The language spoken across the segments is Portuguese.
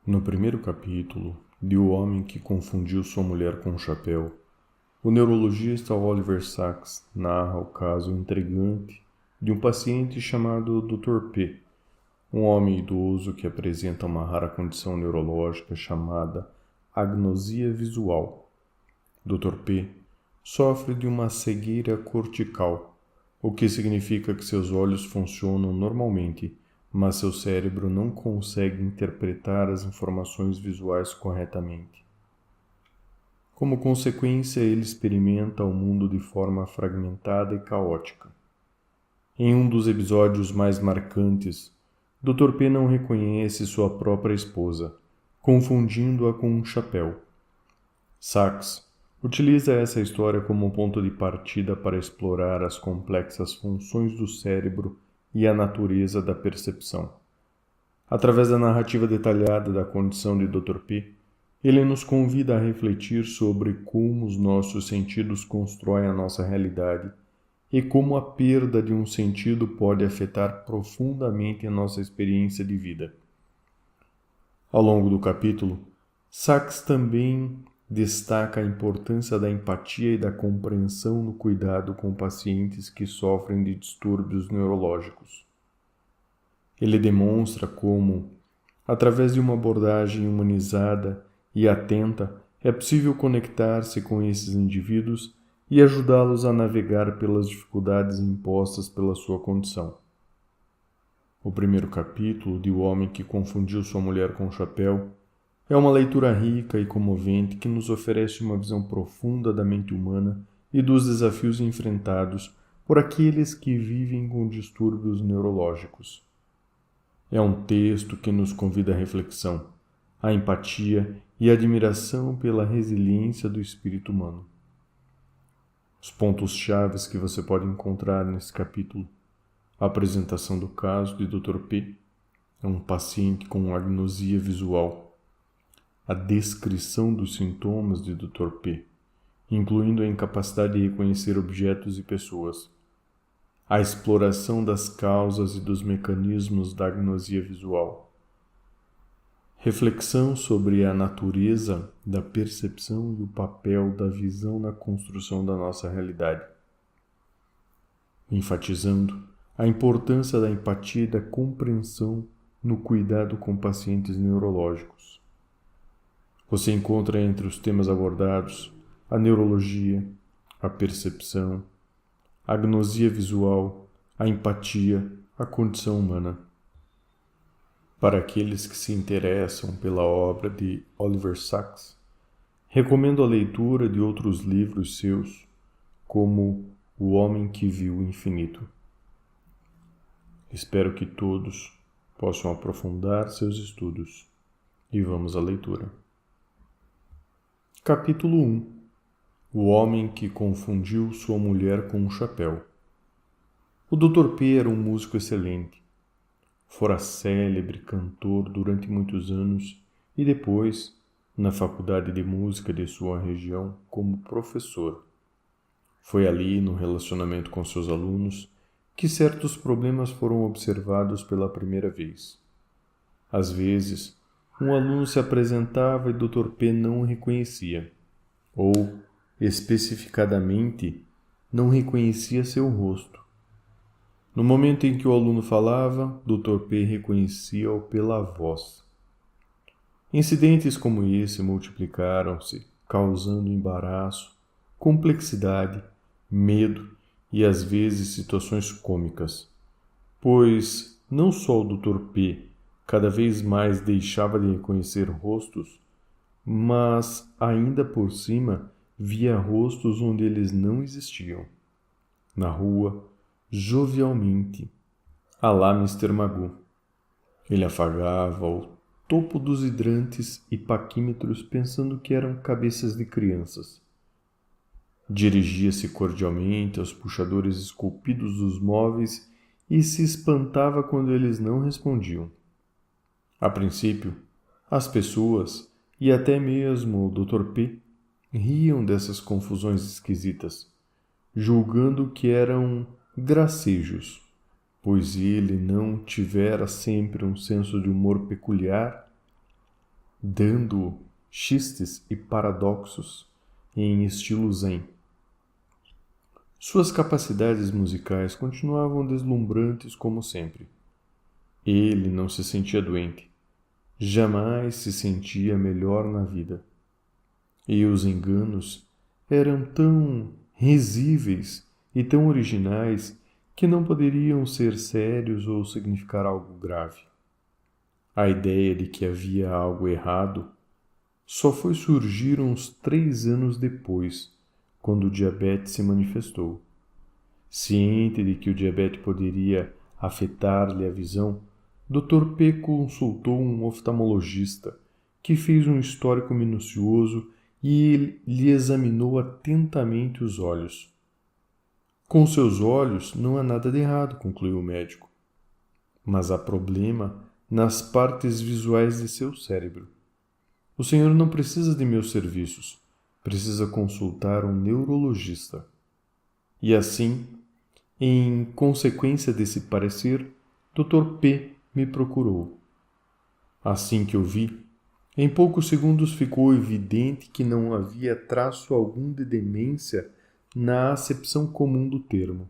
No primeiro capítulo de O Homem que Confundiu Sua Mulher com um Chapéu, o neurologista Oliver Sacks narra o caso intrigante de um paciente chamado Dr. P, um homem idoso que apresenta uma rara condição neurológica chamada agnosia visual. Dr. P sofre de uma cegueira cortical, o que significa que seus olhos funcionam normalmente, mas seu cérebro não consegue interpretar as informações visuais corretamente. Como consequência, ele experimenta o mundo de forma fragmentada e caótica. Em um dos episódios mais marcantes, Dr. P não reconhece sua própria esposa, confundindo-a com um chapéu. Sacks utiliza essa história como ponto de partida para explorar as complexas funções do cérebro e a natureza da percepção. Através da narrativa detalhada da condição de Dr. P, ele nos convida a refletir sobre como os nossos sentidos constroem a nossa realidade e como a perda de um sentido pode afetar profundamente a nossa experiência de vida. Ao longo do capítulo, Sacks também destaca a importância da empatia e da compreensão no cuidado com pacientes que sofrem de distúrbios neurológicos. Ele demonstra como, através de uma abordagem humanizada e atenta, é possível conectar-se com esses indivíduos e ajudá-los a navegar pelas dificuldades impostas pela sua condição. O primeiro capítulo de O Homem que Confundiu Sua Mulher com um Chapéu é uma leitura rica e comovente que nos oferece uma visão profunda da mente humana e dos desafios enfrentados por aqueles que vivem com distúrbios neurológicos. É um texto que nos convida à reflexão, à empatia e à admiração pela resiliência do espírito humano. Os pontos-chave que você pode encontrar nesse capítulo: a apresentação do caso de Dr. P, é um paciente com agnosia visual, a descrição dos sintomas de Dr. P, incluindo a incapacidade de reconhecer objetos e pessoas, a exploração das causas e dos mecanismos da agnosia visual, reflexão sobre a natureza da percepção e o papel da visão na construção da nossa realidade, enfatizando a importância da empatia e da compreensão no cuidado com pacientes neurológicos. Você encontra entre os temas abordados a neurologia, a percepção, a agnosia visual, a empatia, a condição humana. Para aqueles que se interessam pela obra de Oliver Sacks, recomendo a leitura de outros livros seus, como O Homem que Viu o Infinito. Espero que todos possam aprofundar seus estudos. E vamos à leitura. Capítulo 1. O Homem que Confundiu Sua Mulher com um Chapéu. O Dr. P era um músico excelente. Fora célebre cantor durante muitos anos e depois, na faculdade de música de sua região, como professor. Foi ali, no relacionamento com seus alunos, que certos problemas foram observados pela primeira vez. Às vezes, um aluno se apresentava e Dr. P não o reconhecia, ou, especificadamente, não reconhecia seu rosto. No momento em que o aluno falava, Dr. P reconhecia-o pela voz. Incidentes como esse multiplicaram-se, causando embaraço, complexidade, medo e às vezes situações cômicas, pois não só o Dr. P cada vez mais deixava de reconhecer rostos, mas ainda por cima via rostos onde eles não existiam. Na rua, jovialmente, à la Mr. Magoo, ele afagava o topo dos hidrantes e paquímetros pensando que eram cabeças de crianças. Dirigia-se cordialmente aos puxadores esculpidos dos móveis e se espantava quando eles não respondiam. A princípio, as pessoas, e até mesmo o Dr. P, riam dessas confusões esquisitas, julgando que eram gracejos, pois ele não tivera sempre um senso de humor peculiar. dando xistes e paradoxos em estilo zen. Suas capacidades musicais continuavam deslumbrantes como sempre. Ele não se sentia doente. Jamais se sentia melhor na vida. E os enganos eram tão risíveis e tão originais que não poderiam ser sérios ou significar algo grave. A ideia de que havia algo errado só foi surgir uns 3 anos depois, quando o diabetes se manifestou. Ciente de que o diabetes poderia afetar-lhe a visão, Dr. P consultou um oftalmologista que fez um histórico minucioso e lhe examinou atentamente os olhos. Com seus olhos não há nada de errado, concluiu o médico. Mas há problema nas partes visuais de seu cérebro. O senhor não precisa de meus serviços. Precisa consultar um neurologista. E assim, em consequência desse parecer, Dr. P me procurou. Assim que o vi, em poucos segundos ficou evidente que não havia traço algum de demência na acepção comum do termo.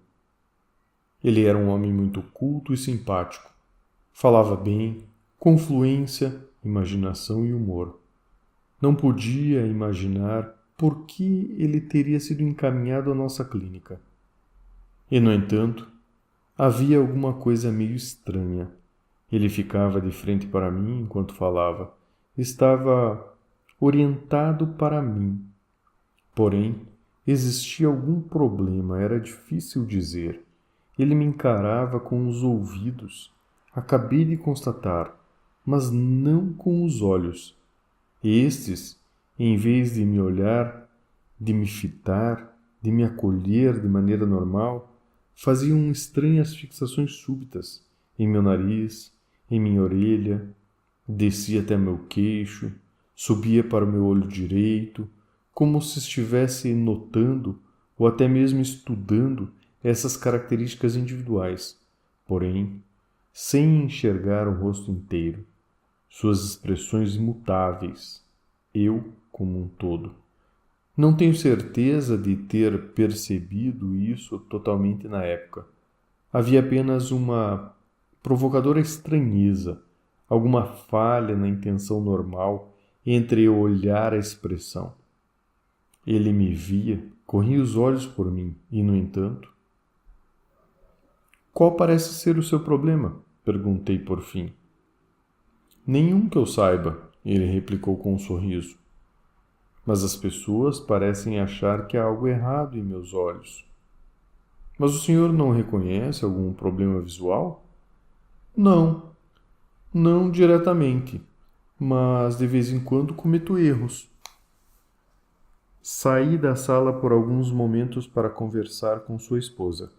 Ele era um homem muito culto e simpático. Falava bem, com fluência, imaginação e humor. Não podia imaginar por que ele teria sido encaminhado à nossa clínica. E, no entanto, havia alguma coisa meio estranha. Ele ficava de frente para mim enquanto falava. Estava orientado para mim. Porém, existia algum problema, era difícil dizer. Ele me encarava com os ouvidos. Acabei de constatar, mas não com os olhos. Estes, em vez de me olhar, de me fitar, de me acolher de maneira normal, faziam estranhas fixações súbitas em meu nariz, em minha orelha, descia até meu queixo, subia para o meu olho direito, como se estivesse notando ou até mesmo estudando essas características individuais, porém, sem enxergar o rosto inteiro, suas expressões imutáveis, eu como um todo. Não tenho certeza de ter percebido isso totalmente na época. Havia apenas uma provocadora estranheza, alguma falha na intenção normal entre o olhar e a expressão. Ele me via, corria os olhos por mim e, no entanto... Qual parece ser o seu problema? Perguntei por fim. Nenhum que eu saiba, ele replicou com um sorriso. Mas as pessoas parecem achar que há algo errado em meus olhos. Mas o senhor não reconhece algum problema visual? Não, não diretamente, mas de vez em quando cometo erros. Saí da sala por alguns momentos para conversar com sua esposa.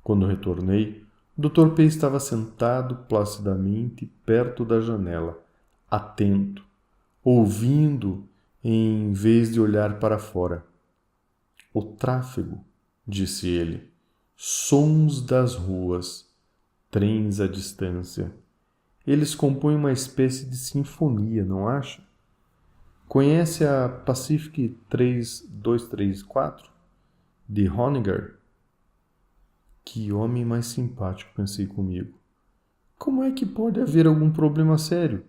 Quando retornei, o Dr. P estava sentado placidamente perto da janela, atento, ouvindo em vez de olhar para fora. O tráfego, disse ele, sons das ruas, trens à distância. Eles compõem uma espécie de sinfonia, não acha? Conhece a Pacific 3234, de Honegger? Que homem mais simpático, pensei comigo. Como é que pode haver algum problema sério?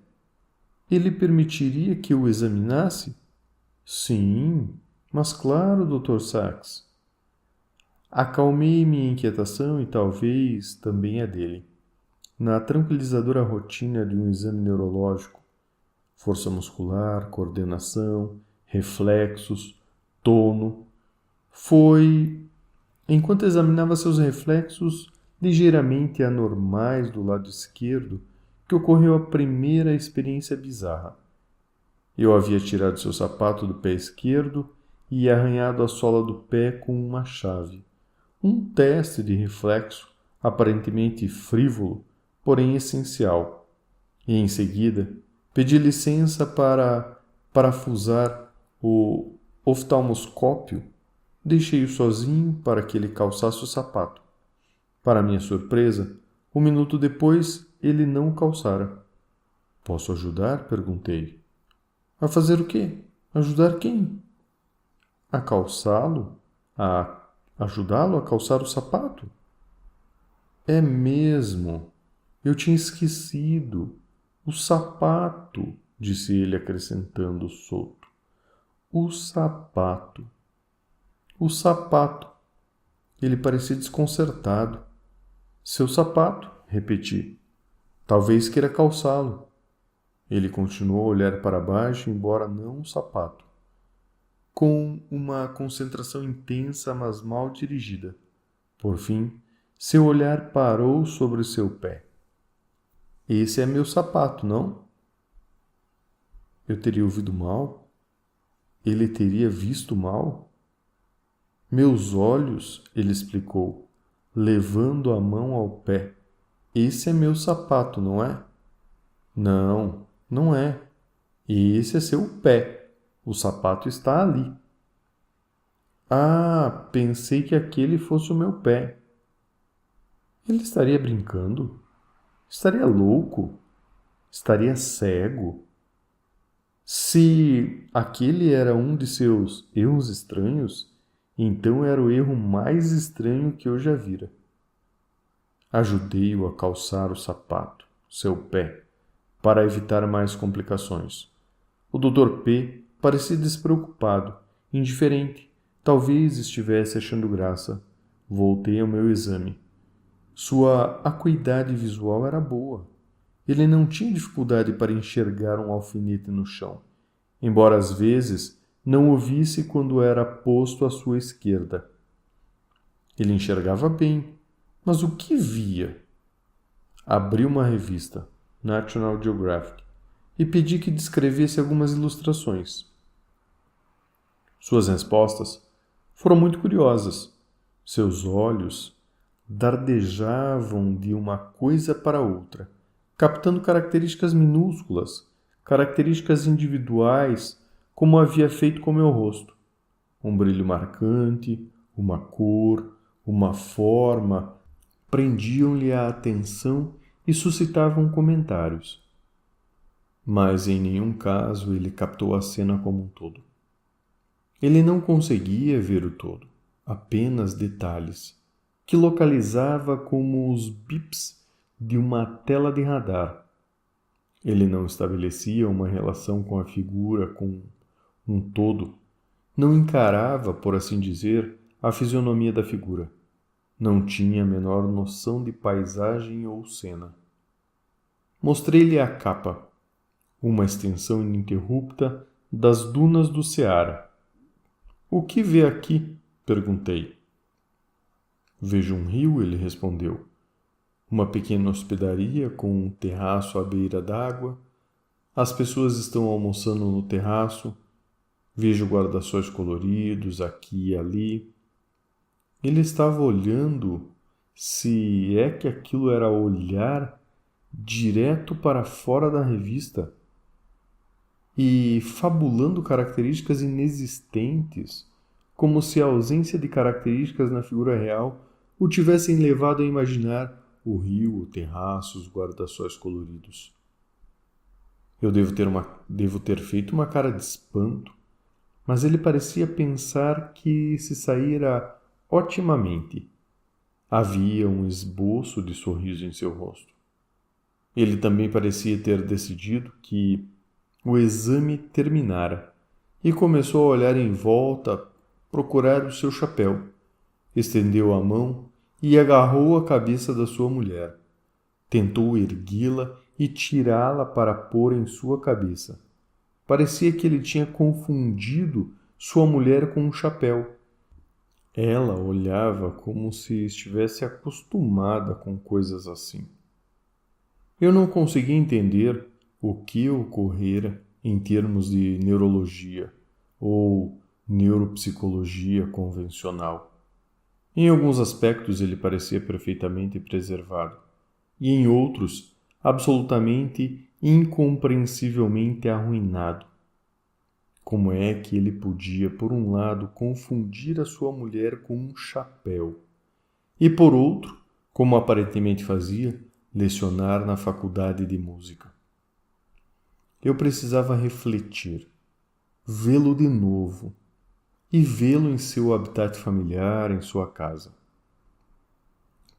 Ele permitiria que eu o examinasse? Sim, mas claro, Dr. Sachs. Acalmei minha inquietação e talvez também a dele. Na tranquilizadora rotina de um exame neurológico, força muscular, coordenação, reflexos, tono, foi, enquanto examinava seus reflexos ligeiramente anormais do lado esquerdo, que ocorreu a primeira experiência bizarra. Eu havia tirado seu sapato do pé esquerdo e arranhado a sola do pé com uma chave. Um teste de reflexo, aparentemente frívolo, porém essencial. E, em seguida, pedi licença para parafusar o oftalmoscópio. Deixei-o sozinho para que ele calçasse o sapato. Para minha surpresa, um minuto depois, ele não o calçara. Posso ajudar? Perguntei. A fazer o quê? Ajudar quem? A calçá-lo? A ajudá-lo a calçar o sapato? É mesmo. Eu tinha esquecido. O sapato, disse ele acrescentando solto. O sapato. O sapato. Ele parecia desconcertado. Seu sapato, repeti. Talvez queira calçá-lo. Ele continuou a olhar para baixo, embora não o sapato, com uma concentração intensa, mas mal dirigida. Por fim, seu olhar parou sobre seu pé. Esse é meu sapato, não? Eu teria ouvido mal? Ele teria visto mal? Meus olhos, ele explicou, levando a mão ao pé. Esse é meu sapato, não é? Não, não é. Esse é seu pé. O sapato está ali. Ah, pensei que aquele fosse o meu pé. Ele estaria brincando? Estaria louco? Estaria cego? Se aquele era um de seus erros estranhos, então era o erro mais estranho que eu já vira. Ajudei-o a calçar o sapato, seu pé, para evitar mais complicações. O Dr. P parecia despreocupado, indiferente. Talvez estivesse achando graça. Voltei ao meu exame. Sua acuidade visual era boa. Ele não tinha dificuldade para enxergar um alfinete no chão, embora às vezes não o visse quando era posto à sua esquerda. Ele enxergava bem, mas o que via? Abri uma revista, National Geographic, e pedi que descrevesse algumas ilustrações. Suas respostas foram muito curiosas. Seus olhos dardejavam de uma coisa para outra, captando características minúsculas, características individuais, como havia feito com meu rosto. Um brilho marcante, uma cor, uma forma, prendiam-lhe a atenção e suscitavam comentários. Mas em nenhum caso ele captou a cena como um todo. Ele não conseguia ver o todo, apenas detalhes, que localizava como os bips de uma tela de radar. Ele não estabelecia uma relação com a figura, com um todo. Não encarava, por assim dizer, a fisionomia da figura. Não tinha a menor noção de paisagem ou cena. Mostrei-lhe a capa, uma extensão ininterrupta das dunas do Ceará. O que vê aqui? Perguntei. Vejo um rio, ele respondeu. Uma pequena hospedaria com um terraço à beira d'água. As pessoas estão almoçando no terraço. Vejo guarda-sóis coloridos aqui e ali. Ele estava olhando, se é que aquilo era olhar, direto para fora da revista e fabulando características inexistentes, como se a ausência de características na figura real o tivessem levado a imaginar o rio, o terraço, os guarda-sóis coloridos. Eu devo ter feito uma cara de espanto, mas ele parecia pensar que se saíra otimamente. Havia um esboço de sorriso em seu rosto. Ele também parecia ter decidido que o exame terminara e começou a olhar em volta, procurar o seu chapéu. Estendeu a mão e agarrou a cabeça da sua mulher. Tentou erguê-la e tirá-la para pôr em sua cabeça. Parecia que ele tinha confundido sua mulher com um chapéu. Ela olhava como se estivesse acostumada com coisas assim. Eu não conseguia entender o que ocorrera em termos de neurologia ou neuropsicologia convencional. Em alguns aspectos ele parecia perfeitamente preservado, e em outros, absolutamente incompreensivelmente arruinado. Como é que ele podia, por um lado, confundir a sua mulher com um chapéu, e por outro, como aparentemente fazia, lecionar na faculdade de música? Eu precisava refletir, vê-lo de novo e vê-lo em seu habitat familiar, em sua casa.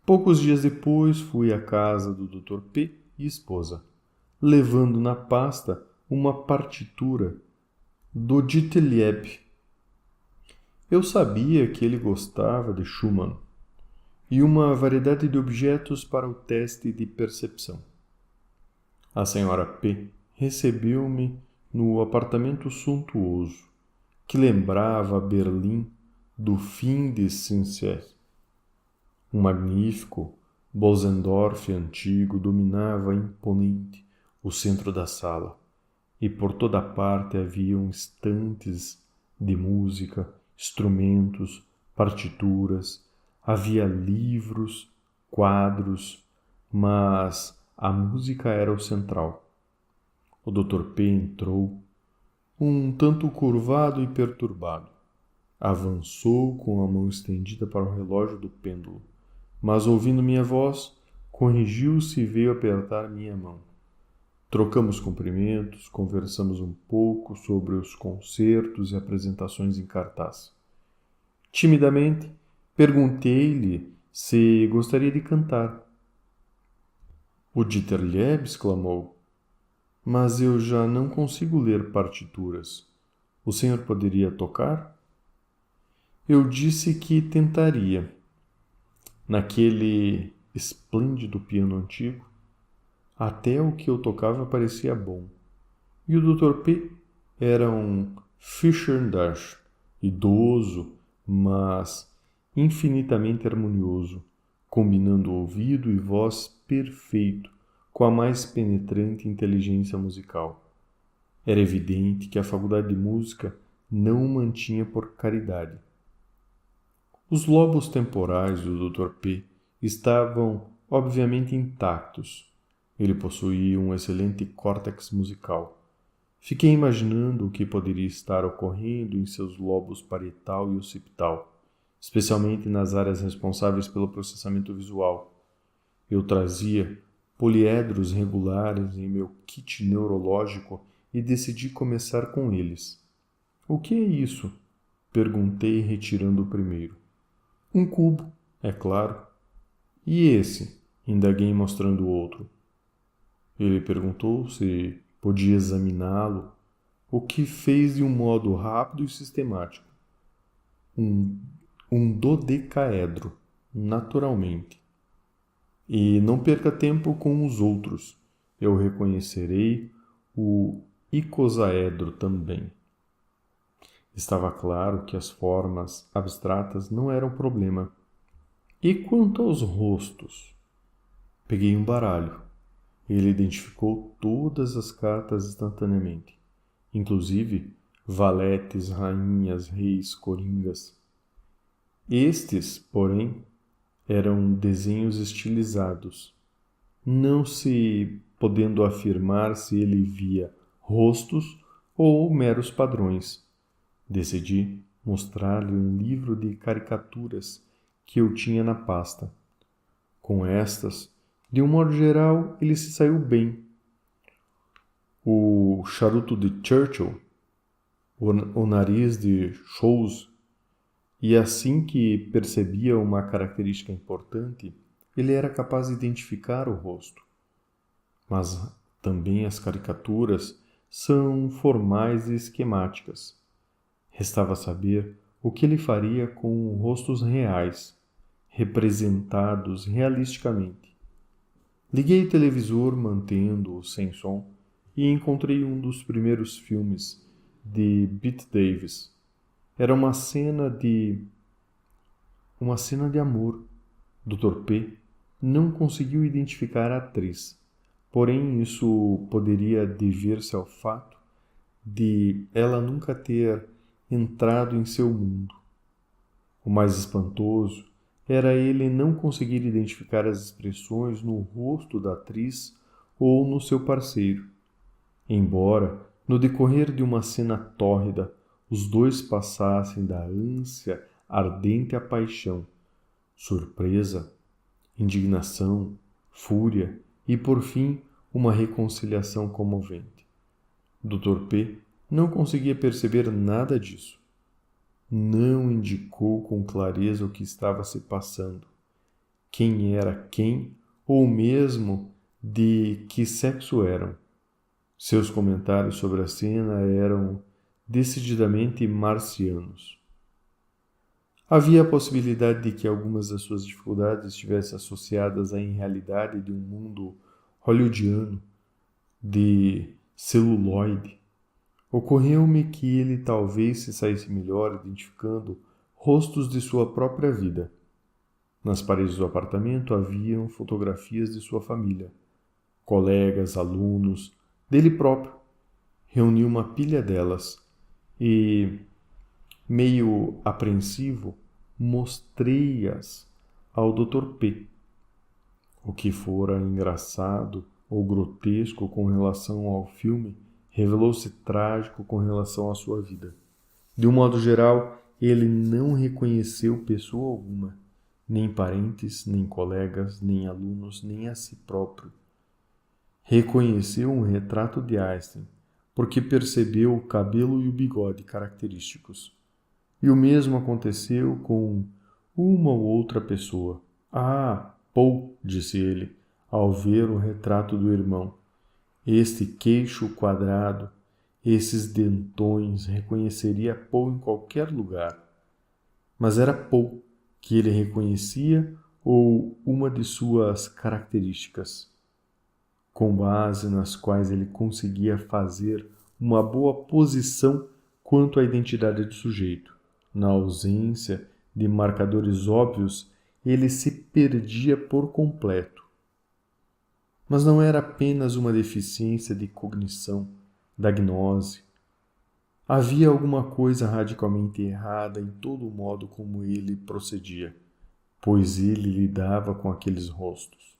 Poucos dias depois, fui à casa do Dr. P e esposa, levando na pasta uma partitura do Dieter Lieb. Eu sabia que ele gostava de Schumann e uma variedade de objetos para o teste de percepção. A senhora P recebeu-me no apartamento suntuoso, que lembrava Berlim do fim de Saint-Cyr. Um magnífico Bösendorf antigo dominava imponente o centro da sala, e por toda parte haviam estantes de música, instrumentos, partituras, havia livros, quadros, mas a música era o central. O Dr. P entrou, um tanto curvado e perturbado. Avançou com a mão estendida para o relógio do pêndulo, mas ouvindo minha voz, corrigiu-se e veio apertar minha mão. Trocamos cumprimentos, conversamos um pouco sobre os concertos e apresentações em cartaz. Timidamente, perguntei-lhe se gostaria de cantar. O Dieter Lieb exclamou: "Mas eu já não consigo ler partituras. O senhor poderia tocar?" Eu disse que tentaria. Naquele esplêndido piano antigo, até o que eu tocava parecia bom. E o Dr. P era um Fischer-Dash, idoso, mas infinitamente harmonioso, combinando ouvido e voz perfeito com a mais penetrante inteligência musical. Era evidente que a faculdade de música não o mantinha por caridade. Os lobos temporais do Dr. P estavam obviamente intactos. Ele possuía um excelente córtex musical. Fiquei imaginando o que poderia estar ocorrendo em seus lobos parietal e occipital, especialmente nas áreas responsáveis pelo processamento visual. Eu trazia poliedros regulares em meu kit neurológico e decidi começar com eles. "O que é isso?" perguntei, retirando o primeiro. "Um cubo, é claro." "E esse?" indaguei, mostrando o outro. Ele perguntou se podia examiná-lo, o que fez de um modo rápido e sistemático. Um dodecaedro, naturalmente. "E não perca tempo com os outros. Eu reconhecerei o icosaedro também." Estava claro que as formas abstratas não eram problema. "E quanto aos rostos?" Peguei um baralho. Ele identificou todas as cartas instantaneamente, inclusive valetes, rainhas, reis, coringas. Estes, porém, eram desenhos estilizados, não se podendo afirmar se ele via rostos ou meros padrões. Decidi mostrar-lhe um livro de caricaturas que eu tinha na pasta. Com estas, de um modo geral, ele se saiu bem. O charuto de Churchill, o nariz de Scholes, e assim que percebia uma característica importante, ele era capaz de identificar o rosto. Mas também as caricaturas são formais e esquemáticas. Restava saber o que ele faria com rostos reais, representados realisticamente. Liguei o televisor mantendo-o sem som e encontrei um dos primeiros filmes de Bette Davis. Era uma cena de amor. Dr. P não conseguiu identificar a atriz, porém isso poderia dever-se ao fato de ela nunca ter entrado em seu mundo. O mais espantoso era ele não conseguir identificar as expressões no rosto da atriz ou no seu parceiro. Embora, no decorrer de uma cena tórrida, os dois passassem da ânsia ardente à paixão, surpresa, indignação, fúria e, por fim, uma reconciliação comovente. Dr. P não conseguia perceber nada disso. Não indicou com clareza o que estava se passando, quem era quem, ou mesmo de que sexo eram. Seus comentários sobre a cena eram decididamente marcianos. Havia a possibilidade de que algumas das suas dificuldades estivessem associadas à irrealidade de um mundo hollywoodiano, de celuloide. Ocorreu-me que ele talvez se saísse melhor identificando rostos de sua própria vida. Nas paredes do apartamento haviam fotografias de sua família, colegas, alunos, dele próprio. Reuni uma pilha delas e, meio apreensivo, mostrei-as ao Dr. P. O que fora engraçado ou grotesco com relação ao filme revelou-se trágico com relação à sua vida. De um modo geral, ele não reconheceu pessoa alguma, nem parentes, nem colegas, nem alunos, nem a si próprio. Reconheceu um retrato de Einstein, porque percebeu o cabelo e o bigode característicos. E o mesmo aconteceu com uma ou outra pessoa. Ah, Paul, disse ele, ao ver o retrato do irmão. Este queixo quadrado, esses dentões, reconheceria Paul em qualquer lugar. Mas era Paul que ele reconhecia ou uma de suas características, com base nas quais ele conseguia fazer uma boa posição quanto à identidade do sujeito. Na ausência de marcadores óbvios, ele se perdia por completo. Mas não era apenas uma deficiência de cognição, da gnose. Havia alguma coisa radicalmente errada em todo o modo como ele procedia, pois ele lidava com aqueles rostos,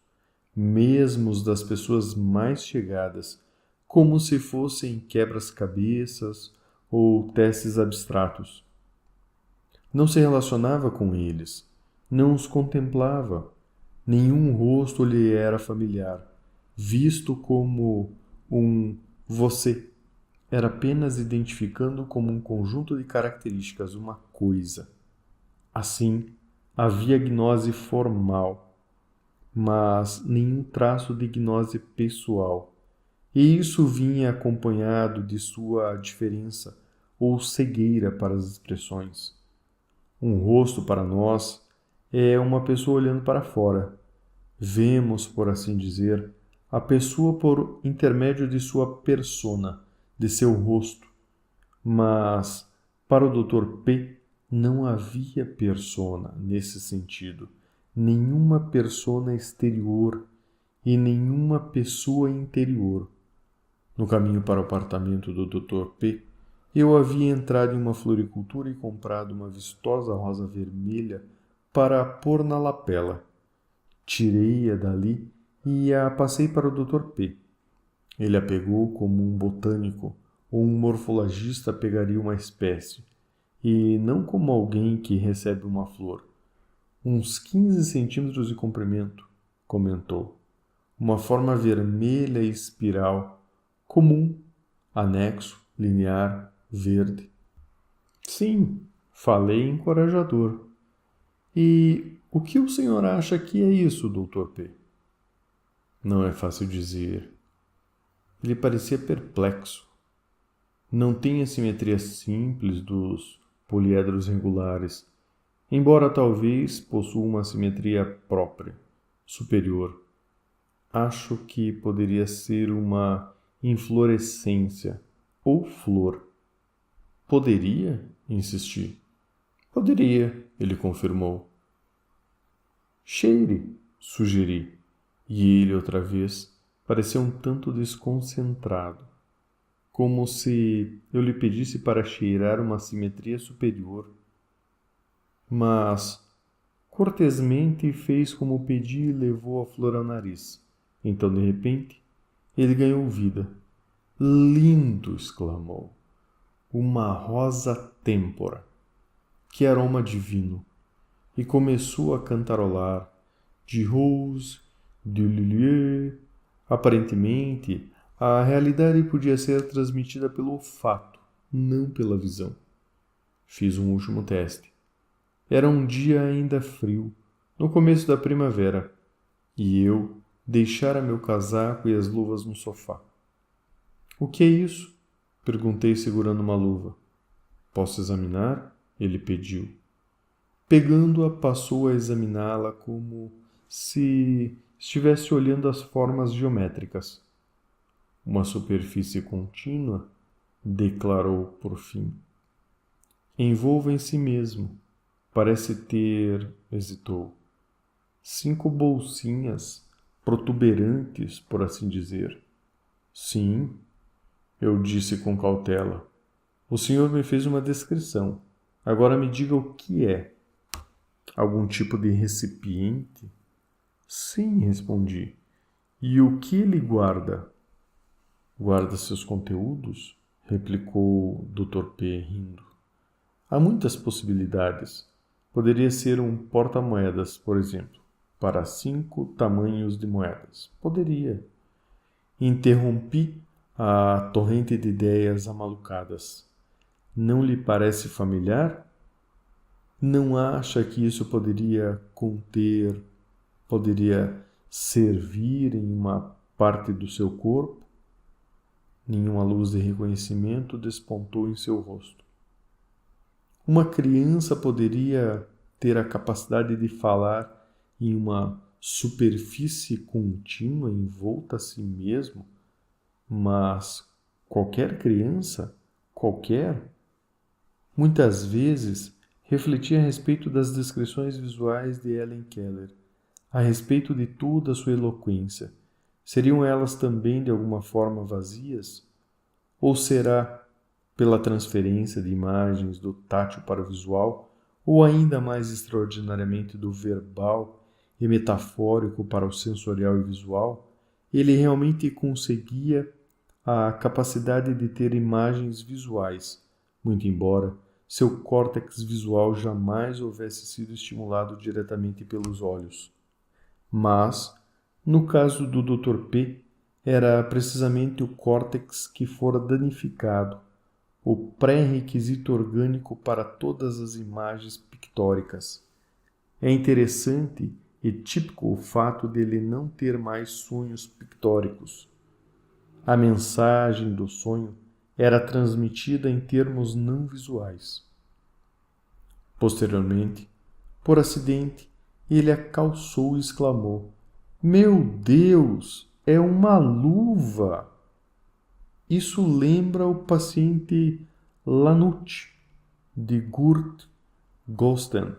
mesmo os das pessoas mais chegadas, como se fossem quebras-cabeças ou testes abstratos. Não se relacionava com eles, não os contemplava, nenhum rosto lhe era familiar, visto como um você. Era apenas identificando como um conjunto de características uma coisa. Assim, havia gnose formal, mas nenhum traço de gnose pessoal. E isso vinha acompanhado de sua diferença ou cegueira para as expressões. Um rosto para nós é uma pessoa olhando para fora. Vemos, por assim dizer, a pessoa por intermédio de sua persona, de seu rosto. Mas, para o Dr. P, não havia persona nesse sentido, nenhuma persona exterior e nenhuma pessoa interior. No caminho para o apartamento do Dr. P, eu havia entrado em uma floricultura e comprado uma vistosa rosa vermelha para pôr na lapela. Tirei-a dali e a passei para o Dr. P. Ele a pegou como um botânico ou um morfologista pegaria uma espécie, e não como alguém que recebe uma flor. Uns 15 centímetros de comprimento, comentou. Uma forma vermelha e espiral, comum, anexo, linear, verde. Sim, falei encorajador. E o que o senhor acha que é isso, Dr. P? Não é fácil dizer. Ele parecia perplexo. Não tem a simetria simples dos poliedros regulares, embora talvez possua uma simetria própria, superior. Acho que poderia ser uma inflorescência ou flor. Poderia? Insisti. Poderia, ele confirmou. Cheire, sugeri, e ele outra vez pareceu um tanto desconcentrado, como se eu lhe pedisse para cheirar uma simetria superior. Mas, cortesmente, fez como pedi e levou a flor ao nariz. Então, de repente, ele ganhou vida. Lindo! Exclamou. Uma rosa têmpora. Que aroma divino! E começou a cantarolar. De rose, de lilieu. Aparentemente, A realidade podia ser transmitida pelo olfato, não pela visão. Fiz um último teste. Era um dia ainda frio, no começo da primavera, e eu deixara meu casaco e as luvas no sofá. O que é isso? Perguntei segurando uma luva. Posso examinar? Ele pediu. Pegando-a, passou a examiná-la como se estivesse olhando as formas geométricas. Uma superfície contínua, declarou por fim. Envolva em si mesmo. Parece ter, hesitou, 5 bolsinhas, protuberantes, por assim dizer. Sim, eu disse com cautela. O senhor me fez uma descrição. Agora me diga o que é. Algum tipo de recipiente? Sim, respondi. E o que ele guarda? Guarda seus conteúdos? Replicou Dr. P, rindo. Há muitas possibilidades. Poderia ser um porta-moedas, por exemplo, para 5 tamanhos de moedas. Poderia. Interrompi a torrente de ideias amalucadas. Não lhe parece familiar? Não acha que isso poderia servir em uma parte do seu corpo? Nenhuma luz de reconhecimento despontou em seu rosto. Uma criança poderia ter a capacidade de falar em uma superfície contínua envolta a si mesmo, mas qualquer criança, muitas vezes refletia a respeito das descrições visuais de Helen Keller, a respeito de toda a sua eloquência. Seriam elas também de alguma forma vazias? Ou será pela transferência de imagens do tátil para o visual, ou ainda mais extraordinariamente do verbal e metafórico para o sensorial e visual, ele realmente conseguia a capacidade de ter imagens visuais, muito embora seu córtex visual jamais houvesse sido estimulado diretamente pelos olhos. Mas, no caso do Dr. P, era precisamente o córtex que fora danificado, o pré-requisito orgânico para todas as imagens pictóricas. É interessante e típico o fato de ele não ter mais sonhos pictóricos. A mensagem do sonho era transmitida em termos não visuais. Posteriormente, por acidente, ele a calçou e exclamou: Meu Deus, é uma luva! Isso lembra o paciente Lanucci, de Kurt Gosten,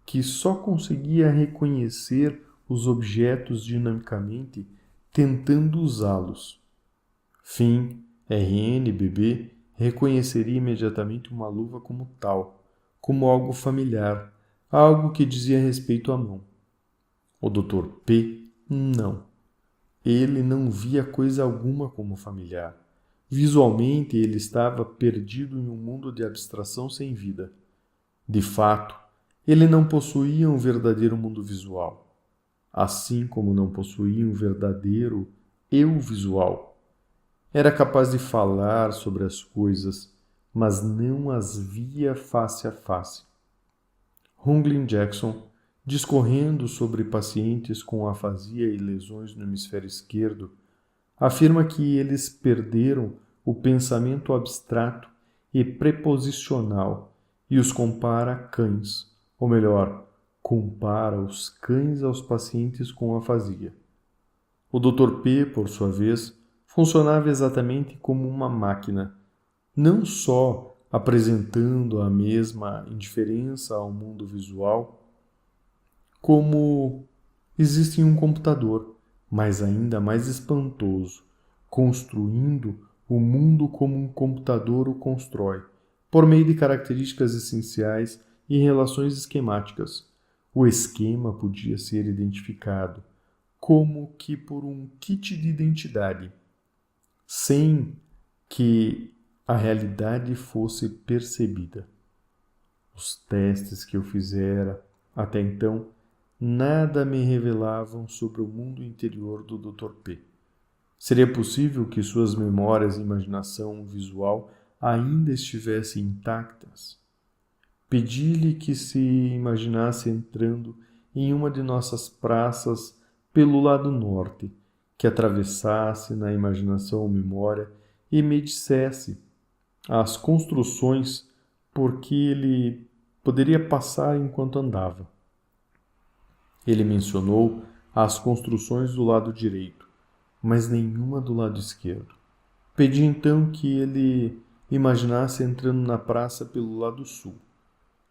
que só conseguia reconhecer os objetos dinamicamente tentando usá-los. Fim, RNBB reconheceria imediatamente uma luva como tal, como algo familiar, algo que dizia respeito à mão. O Dr. P, não. Ele não via coisa alguma como familiar. Visualmente, ele estava perdido em um mundo de abstração sem vida. De fato, ele não possuía um verdadeiro mundo visual, assim como não possuía um verdadeiro eu visual. Era capaz de falar sobre as coisas, mas não as via face a face. Hunglin Jackson, discorrendo sobre pacientes com afasia e lesões no hemisfério esquerdo, afirma que eles perderam o pensamento abstrato e preposicional e os compara a cães, ou melhor, compara os cães aos pacientes com afasia. O Dr. P, por sua vez, funcionava exatamente como uma máquina, não só apresentando a mesma indiferença ao mundo visual, como existe em um computador, mas ainda mais espantoso, construindo o mundo como um computador o constrói, por meio de características essenciais e relações esquemáticas. O esquema podia ser identificado como que por um kit de identidade, sem que a realidade fosse percebida. Os testes que eu fizera até então nada me revelavam sobre o mundo interior do Dr. P. Seria possível que suas memórias e imaginação visual ainda estivessem intactas? Pedi-lhe que se imaginasse entrando em uma de nossas praças pelo lado norte, que atravessasse na imaginação ou memória e me dissesse as construções por que ele poderia passar enquanto andava. Ele mencionou as construções do lado direito, mas nenhuma do lado esquerdo. Pedi então que ele imaginasse entrando na praça pelo lado sul.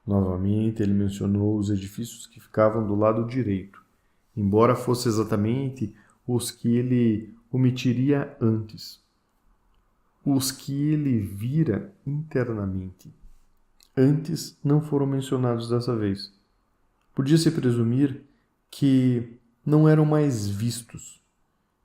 Novamente ele mencionou os edifícios que ficavam do lado direito, embora fosse exatamente os que ele omitiria antes, os que ele vira internamente. Antes não foram mencionados dessa vez. Podia-se presumir que não eram mais vistos.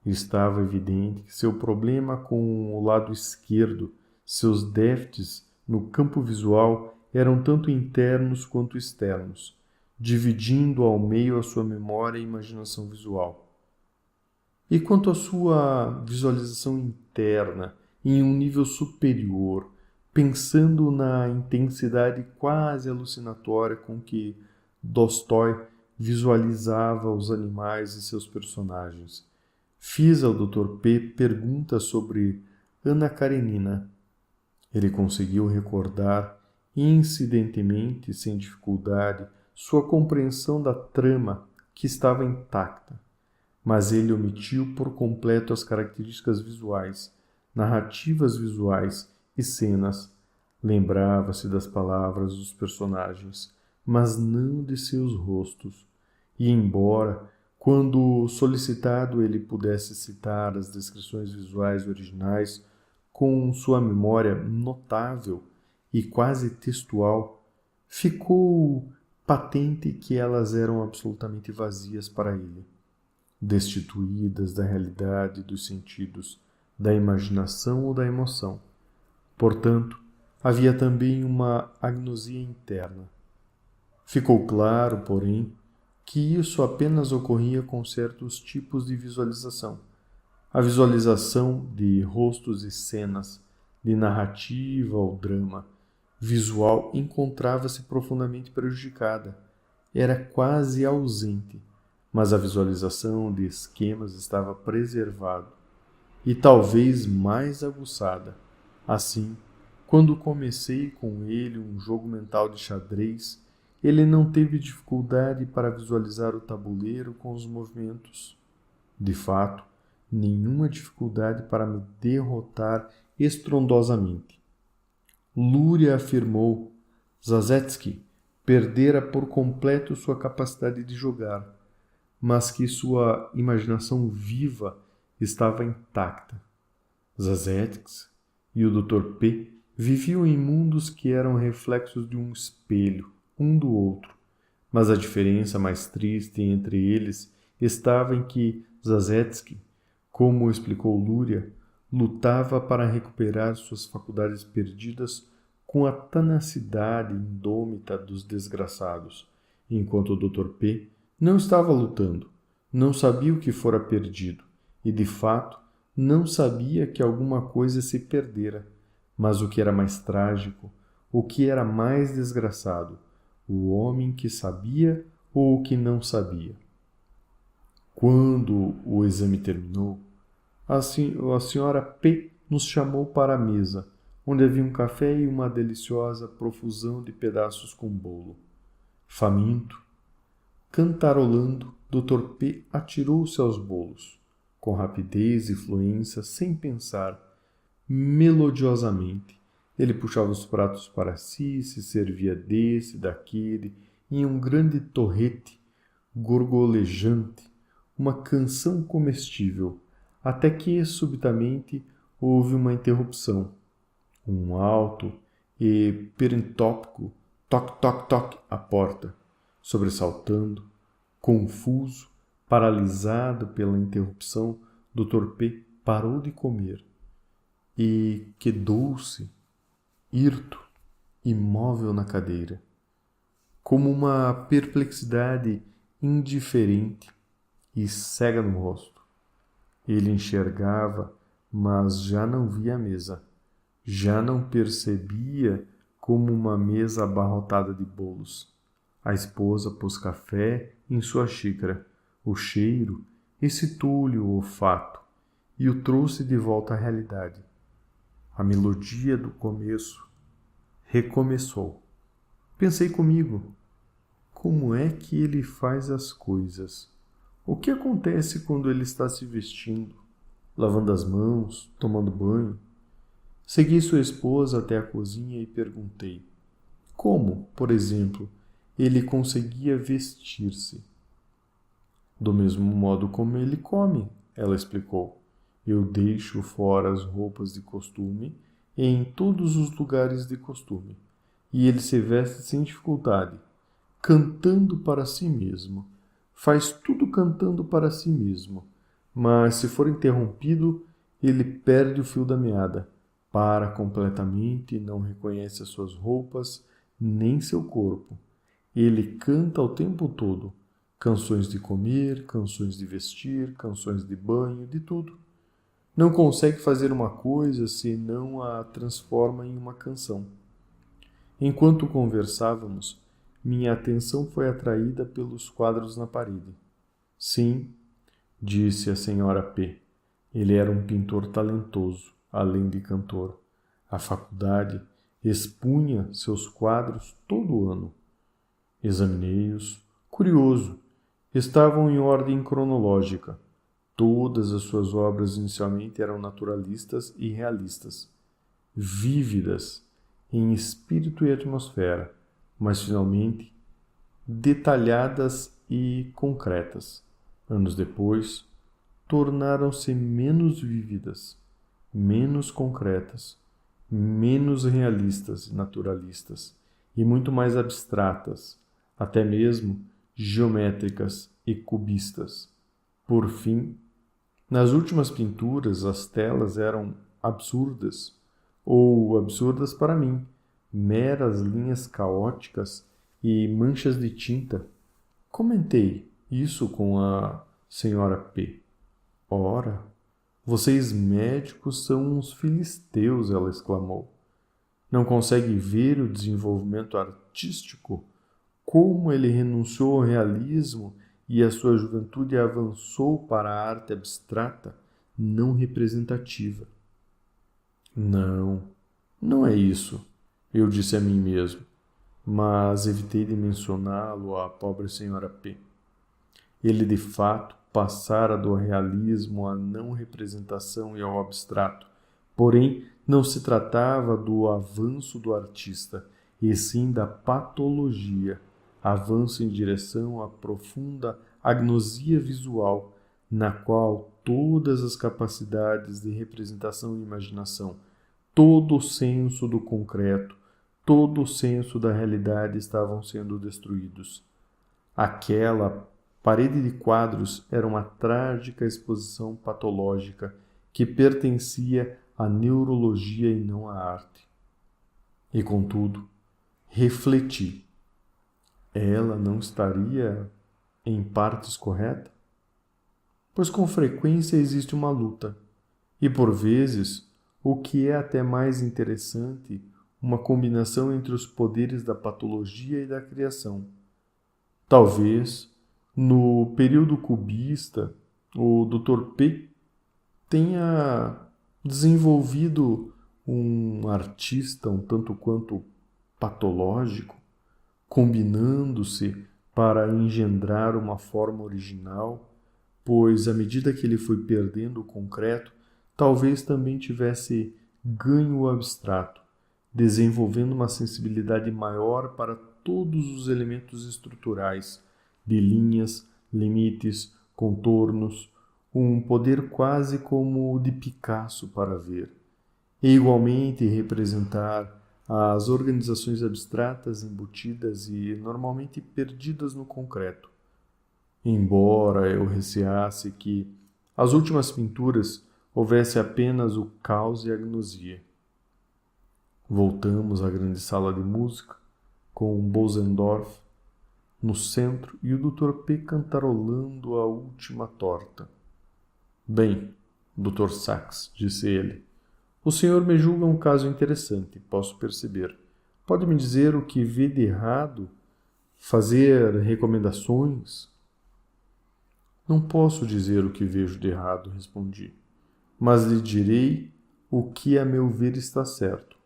Estava evidente que seu problema com o lado esquerdo, seus déficits no campo visual eram tanto internos quanto externos, dividindo ao meio a sua memória e imaginação visual. E quanto à sua visualização interna, em um nível superior, pensando na intensidade quase alucinatória com que Tolstói visualizava os animais e seus personagens. Fiz ao Dr. P. perguntas sobre Anna Karenina. Ele conseguiu recordar, incidentemente, sem dificuldade, sua compreensão da trama que estava intacta, mas ele omitiu por completo as características visuais, narrativas visuais e cenas. Lembrava-se das palavras dos personagens, mas não de seus rostos. E embora, quando solicitado, ele pudesse citar as descrições visuais originais com sua memória notável e quase textual, ficou patente que elas eram absolutamente vazias para ele, destituídas da realidade dos sentidos, da imaginação ou da emoção. Portanto, havia também uma agnosia interna. Ficou claro, porém, que isso apenas ocorria com certos tipos de visualização. A visualização de rostos e cenas, de narrativa ou drama visual encontrava-se profundamente prejudicada, era quase ausente, mas a visualização de esquemas estava preservada e talvez mais aguçada. Assim, quando comecei com ele um jogo mental de xadrez, ele não teve dificuldade para visualizar o tabuleiro com os movimentos. De fato, nenhuma dificuldade para me derrotar estrondosamente. Lúria afirmou, Zazetsky perdera por completo sua capacidade de jogar, mas que sua imaginação viva estava intacta. Zazetsky e o Dr. P. viviam em mundos que eram reflexos de um espelho, um do outro, mas a diferença mais triste entre eles estava em que Zazetsky, como explicou Lúria, lutava para recuperar suas faculdades perdidas com a tenacidade indômita dos desgraçados, enquanto o Dr. P. não estava lutando, não sabia o que fora perdido e, de fato, não sabia que alguma coisa se perdera, mas o que era mais trágico, o que era mais desgraçado, o homem que sabia ou o que não sabia. Quando o exame terminou, a senhora P. nos chamou para a mesa, onde havia um café e uma deliciosa profusão de pedaços com bolo. Faminto, cantarolando, Dr. P. atirou-se aos bolos, com rapidez e fluência, sem pensar, melodiosamente. Ele puxava os pratos para si, se servia desse, daquele, em um grande torrete gorgolejante, uma canção comestível, até que, subitamente, houve uma interrupção. Um alto e perentópico toque-toque-toque à porta. Sobressaltando, confuso, paralisado pela interrupção, Dr. P. parou de comer e quedou-se, hirto, imóvel na cadeira, como uma perplexidade indiferente e cega no rosto. Ele enxergava, mas já não via a mesa. Já não percebia como uma mesa abarrotada de bolos. A esposa pôs café em sua xícara. O cheiro excitou-lhe o olfato e o trouxe de volta à realidade. A melodia do começo recomeçou. Pensei comigo, como é que ele faz as coisas? O que acontece quando ele está se vestindo, lavando as mãos, tomando banho? Segui sua esposa até a cozinha e perguntei, como, por exemplo, ele conseguia vestir-se? Do mesmo modo como ele come, ela explicou. Eu deixo fora as roupas de costume em todos os lugares de costume, e ele se veste sem dificuldade, cantando para si mesmo. Faz tudo cantando para si mesmo, mas se for interrompido, ele perde o fio da meada, para completamente e não reconhece as suas roupas nem seu corpo. Ele canta o tempo todo, canções de comer, canções de vestir, canções de banho, de tudo. Não consegue fazer uma coisa se não a transforma em uma canção. Enquanto conversávamos, minha atenção foi atraída pelos quadros na parede. Sim, disse a senhora P. Ele era um pintor talentoso, além de cantor. A faculdade expunha seus quadros todo ano. Examinei-os, curioso. Estavam em ordem cronológica. Todas as suas obras inicialmente eram naturalistas e realistas, vívidas em espírito e atmosfera, mas finalmente detalhadas e concretas. Anos depois, tornaram-se menos vívidas, menos concretas, menos realistas e naturalistas, e muito mais abstratas, até mesmo geométricas e cubistas. Por fim, nas últimas pinturas, as telas eram absurdas, ou absurdas para mim, meras linhas caóticas e manchas de tinta. Comentei isso com a senhora P. Ora, vocês médicos são uns filisteus, ela exclamou. Não consegue ver o desenvolvimento artístico? Como ele renunciou ao realismo e a sua juventude avançou para a arte abstrata, não representativa. Não, não é isso, eu disse a mim mesmo, mas evitei de mencioná-lo à pobre senhora P. Ele, de fato, passara do realismo à não representação e ao abstrato. Porém, não se tratava do avanço do artista, e sim da patologia, avanço em direção à profunda agnosia visual, na qual todas as capacidades de representação e imaginação, todo o senso do concreto, todo o senso da realidade estavam sendo destruídos. Aquela parede de quadros era uma trágica exposição patológica que pertencia à neurologia e não à arte. E, contudo, refleti. Ela não estaria em partes correta? Pois com frequência existe uma luta, e por vezes, o que é até mais interessante, uma combinação entre os poderes da patologia e da criação. Talvez, no período cubista, o Dr. P tenha desenvolvido um artista um tanto quanto patológico, combinando-se para engendrar uma forma original, pois à medida que ele foi perdendo o concreto, talvez também tivesse ganho o abstrato, desenvolvendo uma sensibilidade maior para todos os elementos estruturais, de linhas, limites, contornos, um poder quase como o de Picasso para ver, e igualmente representar as organizações abstratas embutidas e normalmente perdidas no concreto. Embora eu receasse que as últimas pinturas houvesse apenas o caos e a agnosia. Voltamos à grande sala de música, com Bösendorf no centro e o Dr. P cantarolando a última torta. Bem, Dr. Sachs, disse ele. O senhor me julga um caso interessante, posso perceber. Pode me dizer o que vê de errado? Fazer recomendações? Não posso dizer o que vejo de errado, respondi. Mas lhe direi o que a meu ver está certo.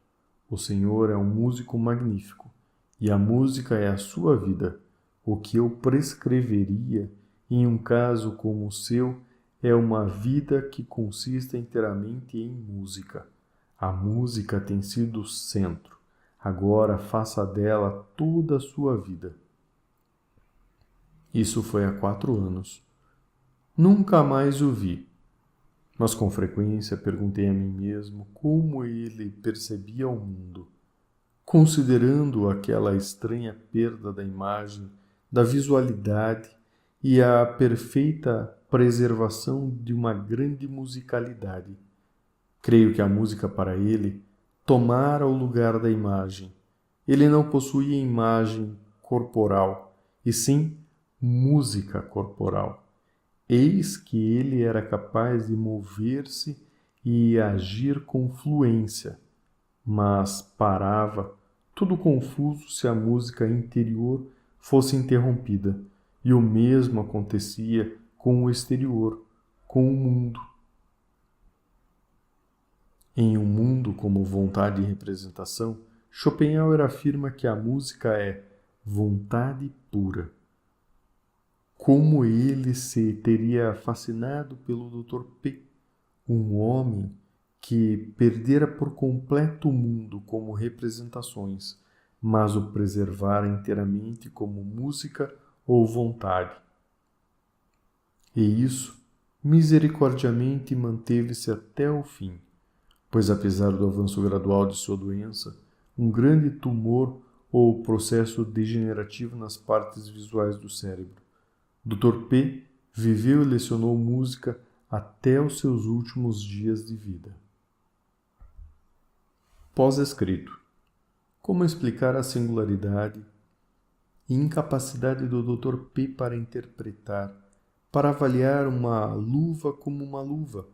O senhor é um músico magnífico, e a música é a sua vida. O que eu prescreveria em um caso como o seu é uma vida que consista inteiramente em música. A música tem sido o centro. Agora faça dela toda a sua vida. Isso foi há 4 anos. Nunca mais o vi. Mas com frequência perguntei a mim mesmo como ele percebia o mundo, considerando aquela estranha perda da imagem, da visualidade e a perfeita preservação de uma grande musicalidade. Creio que a música para ele tomara o lugar da imagem. Ele não possuía imagem corporal, e sim música corporal. Eis que ele era capaz de mover-se e agir com fluência, mas parava, tudo confuso, se a música interior fosse interrompida, e o mesmo acontecia com o exterior, com o mundo. Em um mundo como vontade e representação, Schopenhauer afirma que a música é vontade pura. Como ele se teria fascinado pelo Dr. P, um homem que perdera por completo o mundo como representações, mas o preservara inteiramente como música ou vontade. E isso, misericordiamente, manteve-se até o fim, pois apesar do avanço gradual de sua doença, um grande tumor ou processo degenerativo nas partes visuais do cérebro, Dr. P viveu e lecionou música até os seus últimos dias de vida. Pós-escrito. Como explicar a singularidade e incapacidade do Dr. P para interpretar, para avaliar uma luva como uma luva?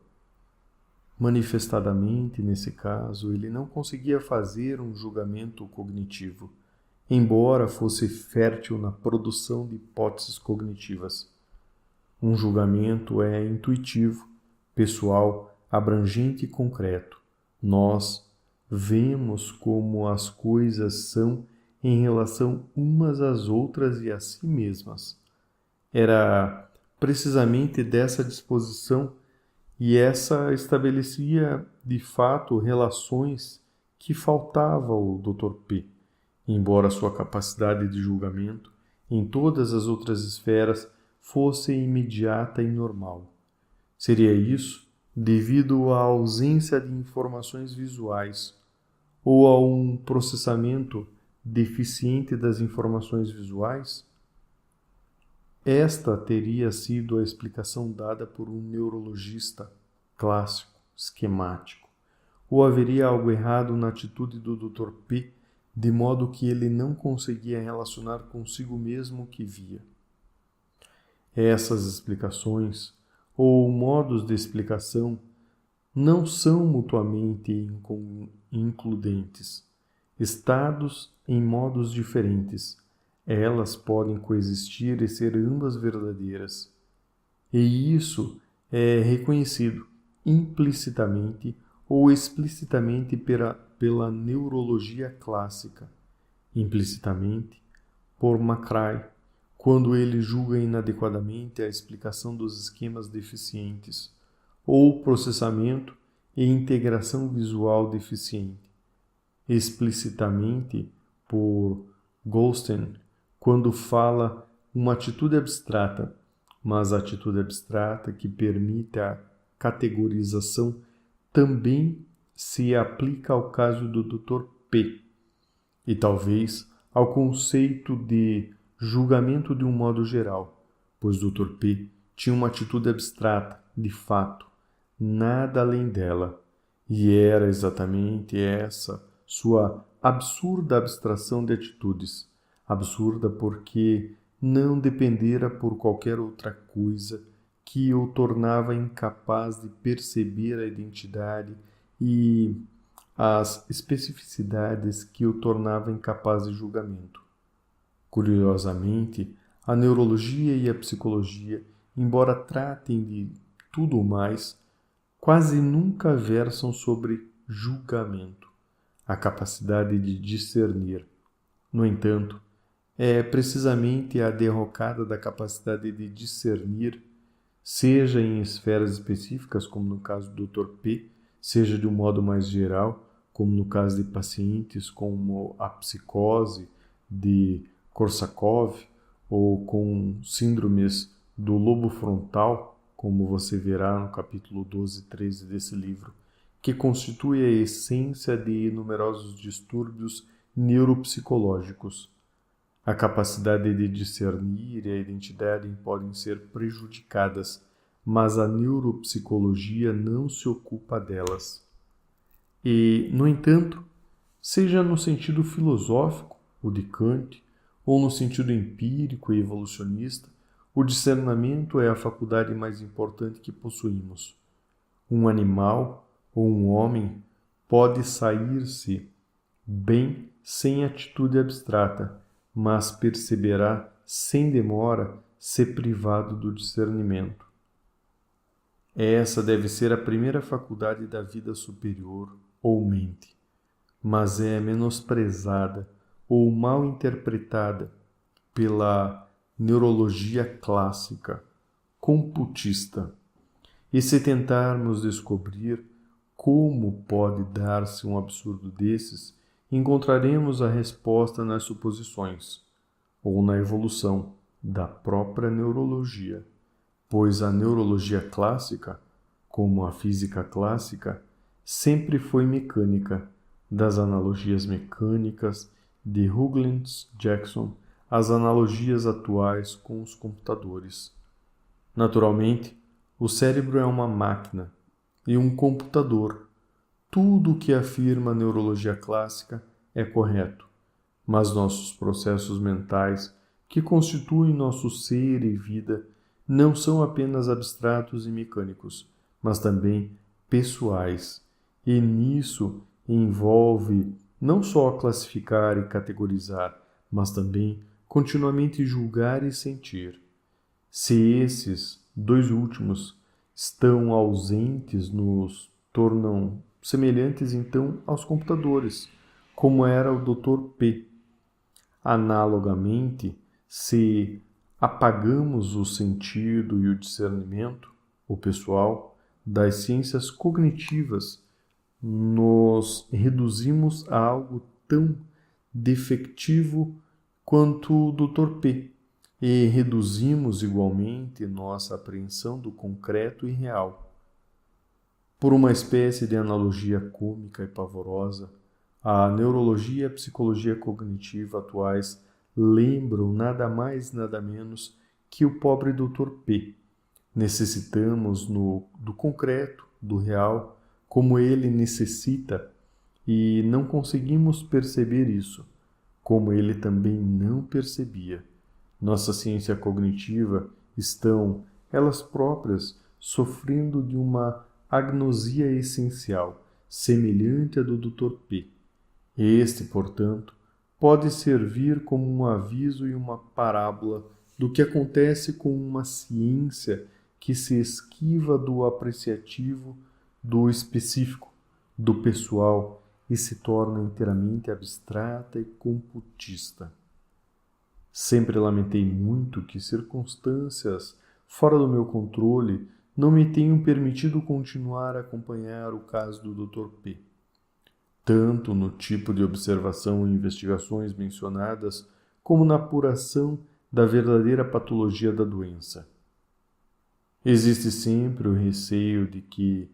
Manifestadamente, nesse caso, ele não conseguia fazer um julgamento cognitivo, embora fosse fértil na produção de hipóteses cognitivas. Um julgamento é intuitivo, pessoal, abrangente e concreto. Nós vemos como as coisas são em relação umas às outras e a si mesmas. Era precisamente dessa disposição e essa estabelecia, de fato, relações que faltava ao Dr. P. Embora sua capacidade de julgamento em todas as outras esferas fosse imediata e normal. Seria isso devido à ausência de informações visuais ou a um processamento deficiente das informações visuais? Esta teria sido a explicação dada por um neurologista clássico, esquemático. Ou haveria algo errado na atitude do Dr. P, de modo que ele não conseguia relacionar consigo mesmo o que via? Essas explicações, ou modos de explicação, não são mutuamente includentes. Estados em modos diferentes. Elas podem coexistir e ser ambas verdadeiras. E isso é reconhecido implicitamente ou explicitamente pela neurologia clássica. Implicitamente, por McCrae, quando ele julga inadequadamente a explicação dos esquemas deficientes, ou processamento e integração visual deficiente. Explicitamente, por Goldstein, quando fala uma atitude abstrata, mas a atitude abstrata que permite a categorização também se aplica ao caso do Dr. P, e talvez ao conceito de julgamento de um modo geral, pois o Dr. P tinha uma atitude abstrata, de fato, nada além dela, e era exatamente essa sua absurda abstração de atitudes, absurda porque não dependera por qualquer outra coisa que o tornava incapaz de perceber a identidade e as especificidades que o tornavam incapaz de julgamento. Curiosamente, a neurologia e a psicologia, embora tratem de tudo mais, quase nunca versam sobre julgamento, a capacidade de discernir. No entanto, é precisamente a derrocada da capacidade de discernir, seja em esferas específicas, como no caso do Dr. P, seja de um modo mais geral, como no caso de pacientes como a psicose de Korsakoff ou com síndromes do lobo frontal, como você verá no capítulo 12 e 13 desse livro, que constitui a essência de numerosos distúrbios neuropsicológicos. A capacidade de discernir e a identidade podem ser prejudicadas, mas a neuropsicologia não se ocupa delas. E, no entanto, seja no sentido filosófico, o de Kant, ou no sentido empírico e evolucionista, o discernimento é a faculdade mais importante que possuímos. Um animal ou um homem pode sair-se bem sem atitude abstrata, mas perceberá sem demora se privado do discernimento. Essa deve ser a primeira faculdade da vida superior ou mente, mas é menosprezada ou mal interpretada pela neurologia clássica, computista. E se tentarmos descobrir como pode dar-se um absurdo desses, encontraremos a resposta nas suposições, ou na evolução da própria neurologia, pois a neurologia clássica, como a física clássica, sempre foi mecânica, das analogias mecânicas de Rugglins-Jackson às analogias atuais com os computadores. Naturalmente, o cérebro é uma máquina e um computador. Tudo o que afirma a neurologia clássica é correto, mas nossos processos mentais, que constituem nosso ser e vida, não são apenas abstratos e mecânicos, mas também pessoais, e nisso envolve não só classificar e categorizar, mas também continuamente julgar e sentir. Se esses dois últimos estão ausentes, nos tornam semelhantes então aos computadores, como era o Dr. P. Analogamente, se apagamos o sentido e o discernimento, o pessoal, das ciências cognitivas, nos reduzimos a algo tão defectivo quanto o Dr. P, e reduzimos igualmente nossa apreensão do concreto e real. Por uma espécie de analogia cômica e pavorosa, a neurologia e a psicologia cognitiva atuais lembram nada mais nada menos que o pobre Dr. P. Necessitamos do concreto, do real, como ele necessita, e não conseguimos perceber isso, como ele também não percebia. Nossa ciência cognitiva estão, elas próprias, sofrendo de uma agnosia essencial, semelhante à do Dr. P. Este, portanto, pode servir como um aviso e uma parábola do que acontece com uma ciência que se esquiva do apreciativo, do específico, do pessoal e se torna inteiramente abstrata e computista. Sempre lamentei muito que circunstâncias fora do meu controle não me tenham permitido continuar a acompanhar o caso do Dr. P. Tanto no tipo de observação e investigações mencionadas, como na apuração da verdadeira patologia da doença. Existe sempre o receio de que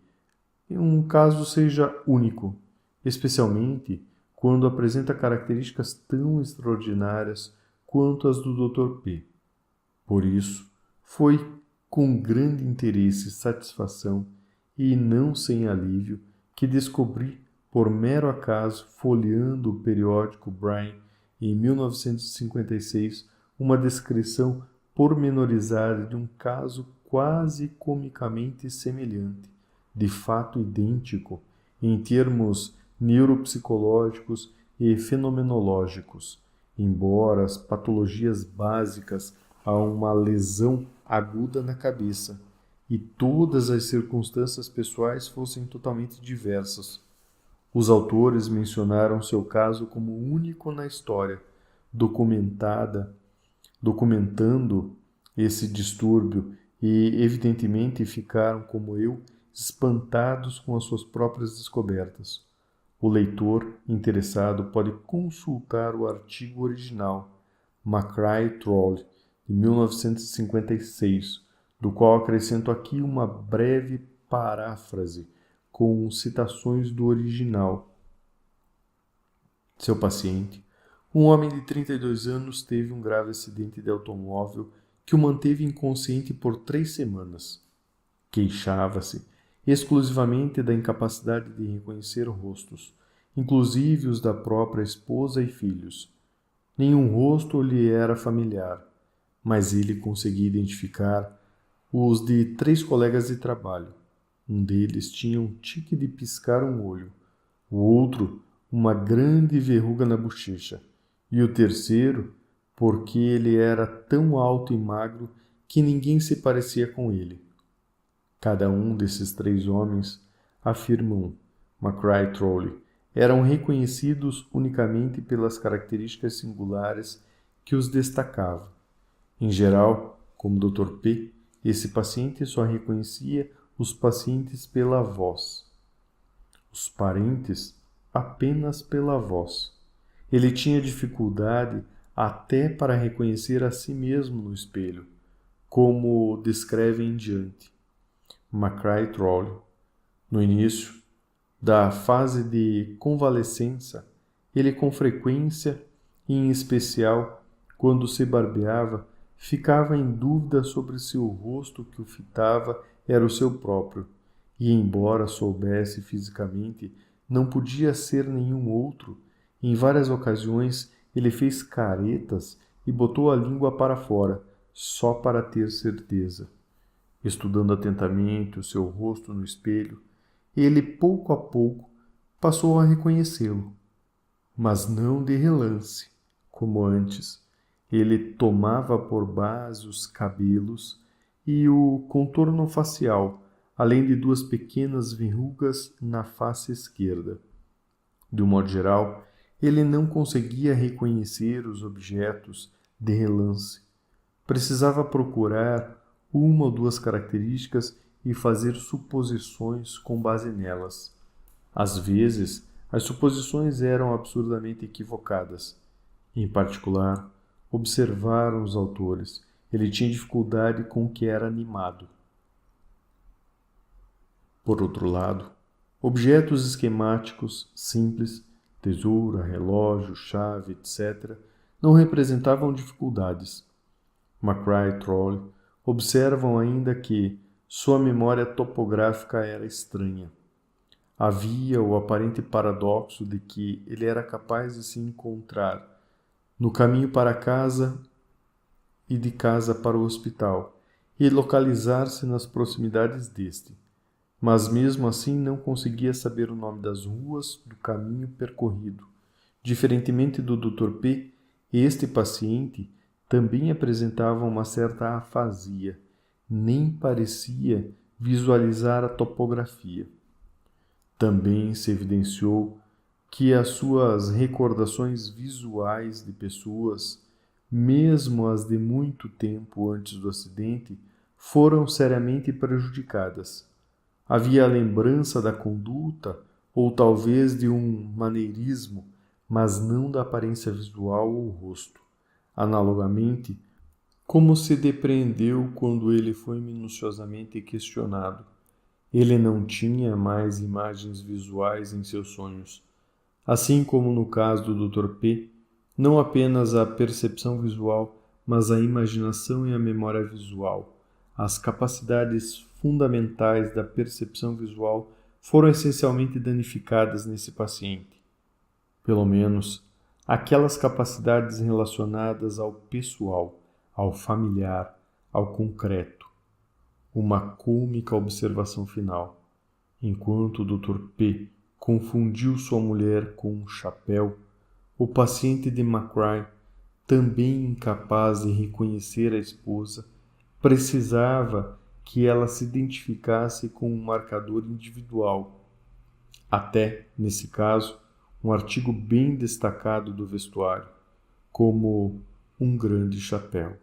um caso seja único, especialmente quando apresenta características tão extraordinárias quanto as do Dr. P. Por isso, foi com grande interesse e satisfação, e não sem alívio, que descobri, por mero acaso, folheando o periódico Brain, em 1956, uma descrição pormenorizada de um caso quase comicamente semelhante, de fato idêntico, em termos neuropsicológicos e fenomenológicos, embora as patologias básicas a uma lesão aguda na cabeça e todas as circunstâncias pessoais fossem totalmente diversas. Os autores mencionaram seu caso como único na história, documentando esse distúrbio e, evidentemente, ficaram, como eu, espantados com as suas próprias descobertas. O leitor interessado pode consultar o artigo original, McCrae-Troll, de 1956, do qual acrescento aqui uma breve paráfrase com citações do original. Seu paciente, um homem de 32 anos, teve um grave acidente de automóvel que o manteve inconsciente por 3 semanas. Queixava-se exclusivamente da incapacidade de reconhecer rostos, inclusive os da própria esposa e filhos. Nenhum rosto lhe era familiar, mas ele conseguia identificar os de 3 colegas de trabalho. Um deles tinha um tique de piscar um olho, o outro uma grande verruga na bochecha, e o terceiro porque ele era tão alto e magro que ninguém se parecia com ele. Cada um desses 3 homens, afirmam McCrae-Troll, eram reconhecidos unicamente pelas características singulares que os destacavam. Em geral, como Dr. P., esse paciente só reconhecia os pacientes pela voz, os parentes apenas pela voz. Ele tinha dificuldade até para reconhecer a si mesmo no espelho, como descreve em diante. McCrae-Troll, no início da fase de convalescença, ele com frequência, e em especial quando se barbeava, ficava em dúvida sobre se o rosto que o fitava era o seu próprio, e embora soubesse fisicamente, não podia ser nenhum outro. Em várias ocasiões ele fez caretas e botou a língua para fora, só para ter certeza. Estudando atentamente o seu rosto no espelho, ele pouco a pouco passou a reconhecê-lo, mas não de relance, como antes. Ele tomava por base os cabelos e o contorno facial, além de 2 pequenas verrugas na face esquerda. De um modo geral, ele não conseguia reconhecer os objetos de relance. Precisava procurar 1 ou 2 características e fazer suposições com base nelas. Às vezes, as suposições eram absurdamente equivocadas. Em particular, observaram os autores, ele tinha dificuldade com o que era animado. Por outro lado, objetos esquemáticos simples, tesoura, relógio, chave, etc., não representavam dificuldades. McCrae-Troll observam ainda que sua memória topográfica era estranha. Havia o aparente paradoxo de que ele era capaz de se encontrar no caminho para casa e de casa para o hospital, e localizar-se nas proximidades deste. Mas mesmo assim não conseguia saber o nome das ruas do caminho percorrido. Diferentemente do Dr. P., este paciente também apresentava uma certa afasia, nem parecia visualizar a topografia. Também se evidenciou que as suas recordações visuais de pessoas, mesmo as de muito tempo antes do acidente, foram seriamente prejudicadas. Havia a lembrança da conduta ou talvez de um maneirismo, mas não da aparência visual ou rosto. Analogamente, como se depreendeu quando ele foi minuciosamente questionado, ele não tinha mais imagens visuais em seus sonhos. Assim como no caso do Dr. P., não apenas a percepção visual, mas a imaginação e a memória visual, as capacidades fundamentais da percepção visual foram essencialmente danificadas nesse paciente. Pelo menos, aquelas capacidades relacionadas ao pessoal, ao familiar, ao concreto. uma cômica observação final. Enquanto o Dr. P confundiu sua mulher com um chapéu, o paciente de McCray, também incapaz de reconhecer a esposa, precisava que ela se identificasse com um marcador individual. Até, nesse caso, um artigo bem destacado do vestuário, como um grande chapéu.